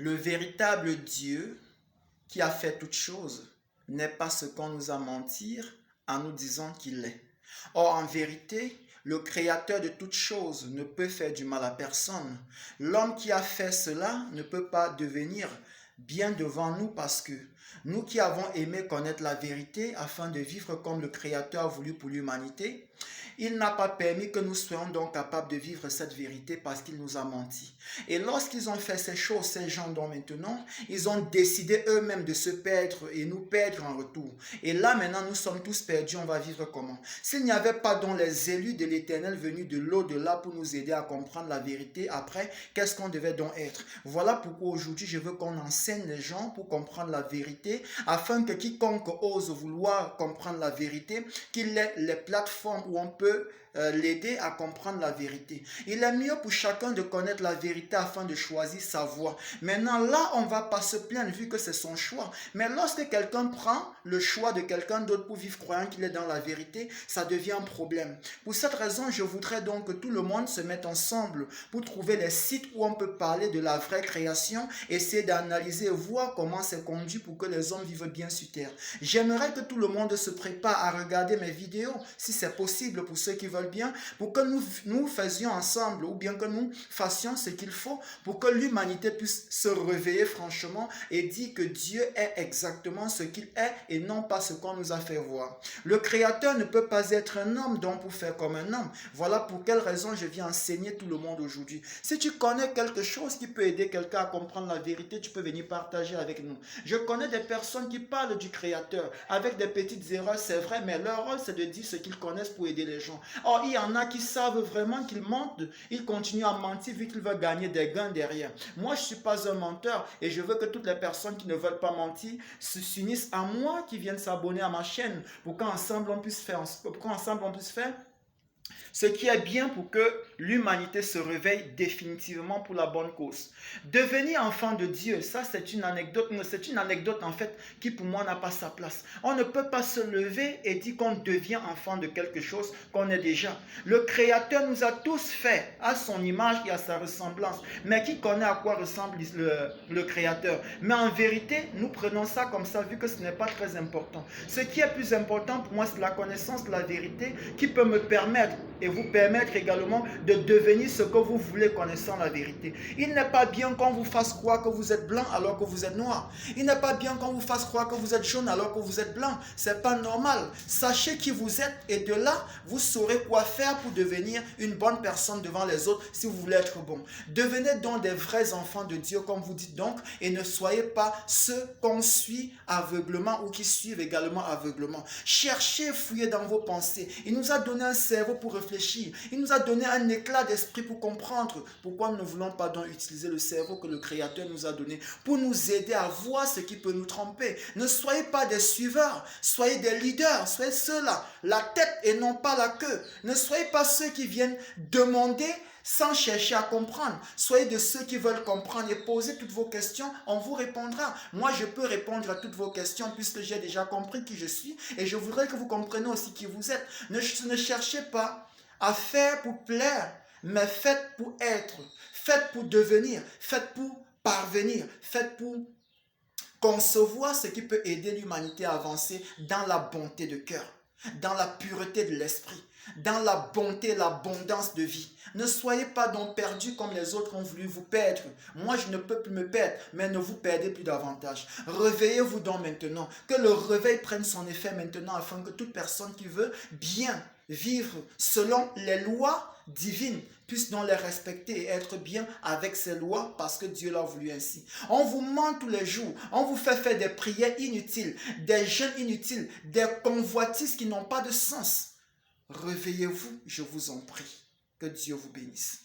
Le véritable Dieu qui a fait toutes choses n'est pas ce qu'on nous a menti en nous disant qu'il est. Or, en vérité, le créateur de toutes choses ne peut faire du mal à personne. L'homme qui a fait cela ne peut pas devenir bien devant nous parce que nous qui avons aimé connaître la vérité afin de vivre comme le Créateur a voulu pour l'humanité, il n'a pas permis que nous soyons donc capables de vivre cette vérité parce qu'il nous a menti. Et lorsqu'ils ont fait ces choses, ces gens donc maintenant, ils ont décidé eux-mêmes de se perdre et nous perdre en retour. Et là maintenant nous sommes tous perdus, on va vivre comment? S'il n'y avait pas donc les élus de l'Éternel venus de l'au-delà pour nous aider à comprendre la vérité, après, qu'est-ce qu'on devait donc être? Voilà pourquoi aujourd'hui je veux qu'on enseigne les gens pour comprendre la vérité, afin que quiconque ose vouloir comprendre la vérité, qu'il ait les plateformes où on peut l'aider à comprendre la vérité. Il est mieux pour chacun de connaître la vérité afin de choisir sa voie. Maintenant, là, on ne va pas se plaindre vu que c'est son choix. Mais lorsque quelqu'un prend le choix de quelqu'un d'autre pour vivre croyant qu'il est dans la vérité, ça devient un problème. Pour cette raison, je voudrais donc que tout le monde se mette ensemble pour trouver les sites où on peut parler de la vraie création, essayer d'analyser et voir comment c'est conduit pour que les hommes vivent bien sur terre. J'aimerais que tout le monde se prépare à regarder mes vidéos, si c'est possible pour ceux qui veulent bien, pour que nous faisions ensemble ou bien que nous fassions ce qu'il faut pour que l'humanité puisse se réveiller franchement et dire que Dieu est exactement ce qu'il est et non pas ce qu'on nous a fait voir. Le Créateur ne peut pas être un homme donc pour faire comme un homme. Voilà pour quelle raison je viens enseigner tout le monde aujourd'hui. Si tu connais quelque chose qui peut aider quelqu'un à comprendre la vérité, tu peux venir partager avec nous. Je connais des personnes qui parlent du Créateur avec des petites erreurs, c'est vrai, mais leur rôle c'est de dire ce qu'ils connaissent pour aider les gens. Or, il y en a qui savent vraiment qu'ils mentent, ils continuent à mentir vu qu'ils veulent gagner des gains derrière. Moi, je ne suis pas un menteur et je veux que toutes les personnes qui ne veulent pas mentir s'unissent à moi, qui viennent s'abonner à ma chaîne pour qu'ensemble on puisse faire ce qui est bien pour que l'humanité se réveille définitivement pour la bonne cause. Devenir enfant de Dieu, ça c'est une anecdote en fait qui pour moi n'a pas sa place. On ne peut pas se lever et dire qu'on devient enfant de quelque chose qu'on est déjà. Le Créateur nous a tous fait à son image et à sa ressemblance. Mais qui connaît à quoi ressemble le Créateur? Mais en vérité, nous prenons ça comme ça vu que ce n'est pas très important. Ce qui est plus important pour moi, c'est la connaissance de la vérité qui peut me permettre et vous permettre également de devenir ce que vous voulez connaissant la vérité. Il n'est pas bien qu'on vous fasse croire que vous êtes blanc alors que vous êtes noir. Il n'est pas bien qu'on vous fasse croire que vous êtes jaune alors que vous êtes blanc. C'est pas normal. Sachez qui vous êtes et de là, vous saurez quoi faire pour devenir une bonne personne devant les autres si vous voulez être bon. Devenez donc des vrais enfants de Dieu comme vous dites donc et ne soyez pas ceux qu'on suit aveuglement ou qui suivent également aveuglement. Cherchez, fouillez dans vos pensées. Il nous a donné un cerveau pour réfléchir. Il nous a donné un éclat d'esprit pour comprendre pourquoi nous ne voulons pas donc utiliser le cerveau que le Créateur nous a donné pour nous aider à voir ce qui peut nous tromper. Ne soyez pas des suiveurs, soyez des leaders, soyez ceux-là, la tête et non pas la queue. Ne soyez pas ceux qui viennent demander sans chercher à comprendre. Soyez de ceux qui veulent comprendre et poser toutes vos questions, on vous répondra. Moi, je peux répondre à toutes vos questions puisque j'ai déjà compris qui je suis et je voudrais que vous compreniez aussi qui vous êtes. Ne cherchez pas à faire pour plaire, mais faites pour être, faites pour devenir, faites pour parvenir, faites pour concevoir ce qui peut aider l'humanité à avancer dans la bonté de cœur, dans la pureté de l'esprit, dans la bonté et l'abondance de vie. Ne soyez pas donc perdus comme les autres ont voulu vous perdre. Moi, je ne peux plus me perdre, mais ne vous perdez plus davantage. Réveillez-vous donc maintenant. Que le réveil prenne son effet maintenant afin que toute personne qui veut bien vivre selon les lois divines puisse donc les respecter et être bien avec ces lois parce que Dieu l'a voulu ainsi. On vous ment tous les jours. On vous fait faire des prières inutiles, des jeûnes inutiles, des convoitises qui n'ont pas de sens. Réveillez-vous, je vous en prie. Que Dieu vous bénisse.